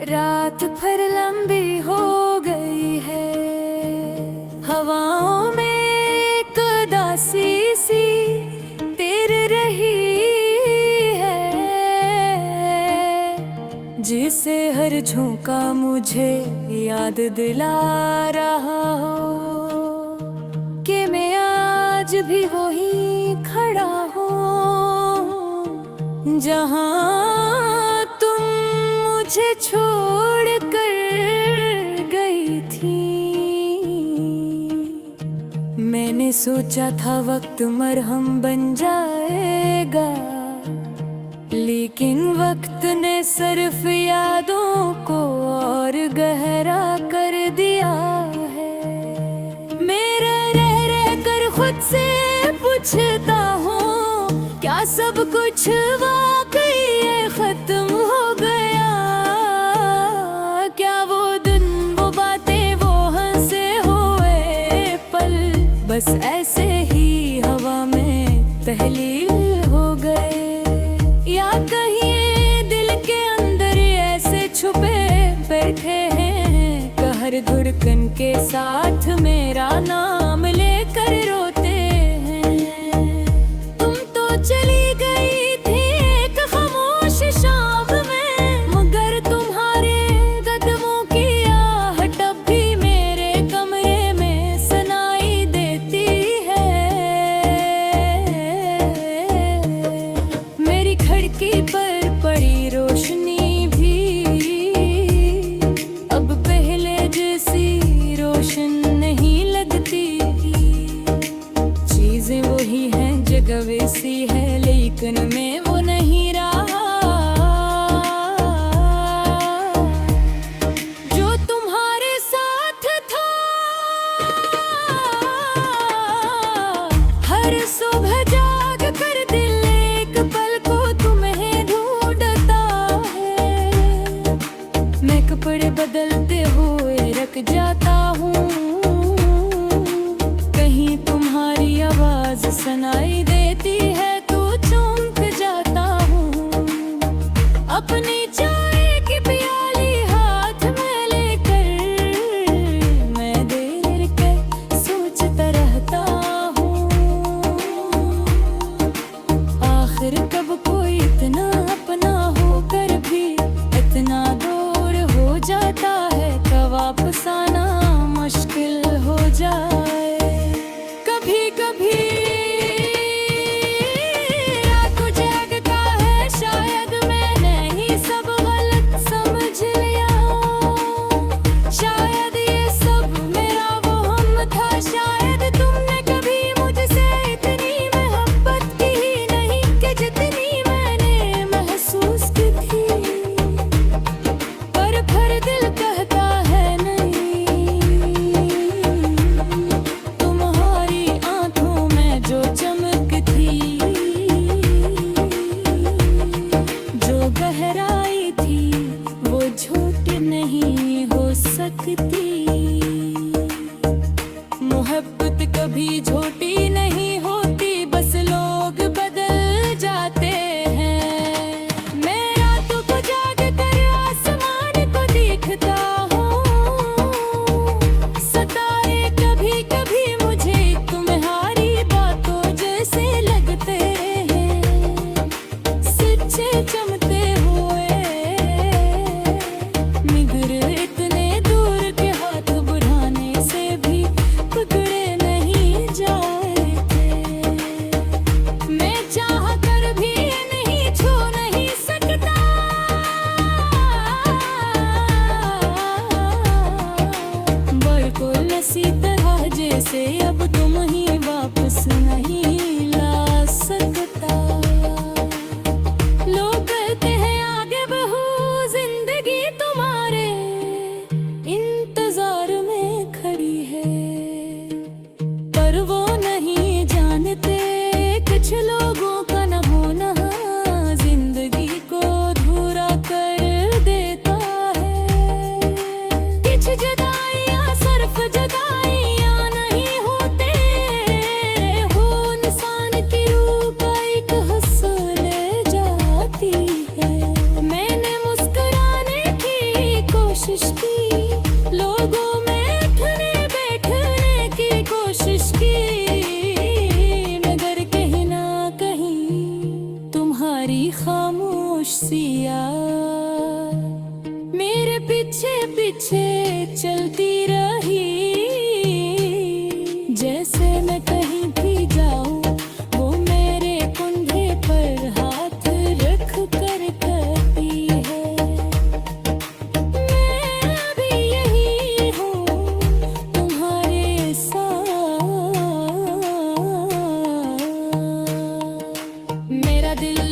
रात भर लंबी हो गई है, हवाओं में एक उदासी सी तैर रही है, जिसे हर झोंका मुझे याद दिला रहा हो कि मैं आज भी वहीं खड़ा हूँ जहाँ तुम मुझे छोड़ कर गई थी। मैंने सोचा था वक्त मरहम बन जाएगा, लेकिन वक्त ने सिर्फ यादों को और गहरा कर दिया है। मेरे रह रह कर खुद से पूछता हूँ, क्या सब कुछ वाकई ये खत्म हो गया? क्या वो दिन, वो बातें, वो हंसे हुए पल बस ऐसे ही हवा में तहलील हो गए? या कहीं दिल के अंदर ऐसे छुपे बैठे हैं, कहर धड़कन के साथ मेरा नाम लेकर रोते हैं। तुम तो चली गई थी एक खामोश शाम में, मगर तुम्हारे कदमों की आहट अब भी मेरे कमरे में सुनाई देती है। मेरी खिड़की पर पड़ी रोशनी भी अब पहले जैसी रोशन नहीं लगती। चीजें वही हैं, जगह वैसी है, लेकिन मैं वो नहीं रहा जो तुम्हारे साथ था। हर सुबह जाग कर दिल एक पल को तुम्हें ढूंढता है। मैं कपड़े बदलते हुए रख जाता हूँ, कहीं तुम्हारी आवाज सुनाई देती है तो चौंक जाता हूँ। अपनी चाय की प्याली हाथ में लेकर मैं देर के सोचता रहता हूँ, आखिर कब कोई इतना अपना होकर भी इतना दूर हो जाता है, कब वापस आना मुश्किल हो जाए। कभी कभी रात को जागता है, शायद मैंने ही सब गलत समझ लिया। शायद ये सब मेरा वो हम था, शायद तुमने कभी मुझसे इतनी मोहब्बत की ही नहीं कि जितनी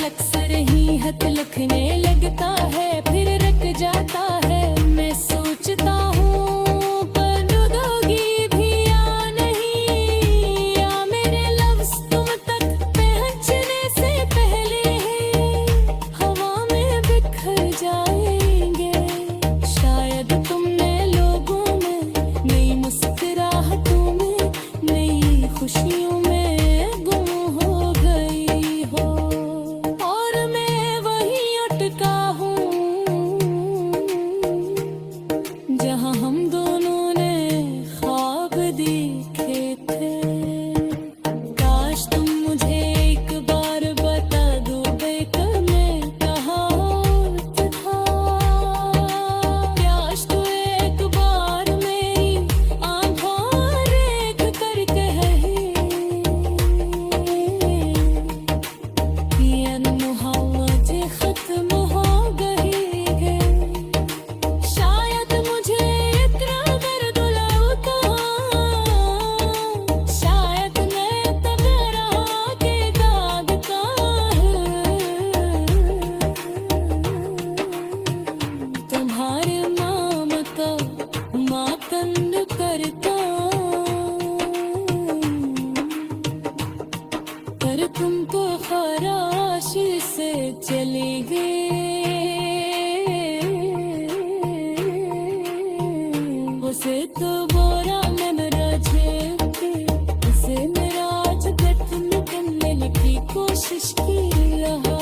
अक्सर ही हक लिखने लगता है, फिर रख जाता है। मैं सोचता हूँ बनोगी भी या नहीं, या मेरे लफ्ज़ तुम तक पहुँचने से पहले हवा में बिखर जाएंगे। शायद तुमने लोगों में, नई मुस्कुराहटों में, नई खुशियों में गुम हो गई हो, और मैं वहीं अटका हूँ जहाँ हम दोनों ने ख्वाब देखे थे। काश तुम मुझे एक बार बता दो बेकर मैं कहाँ था। काश तू एक बार मेरी आँखों देख कर कहे कि अनमुहावतें खत्म हो गई है। शायद मुझे इतना दर्द लौटा, शायद मैं तब रहा के दाग का तुम्हारे ममता मातन करता, पर तुमको खराश से चले गए। उसे तो बोरा में मेरा झेप के, उसे मेरा आज गठन करने की कोशिश की रहा।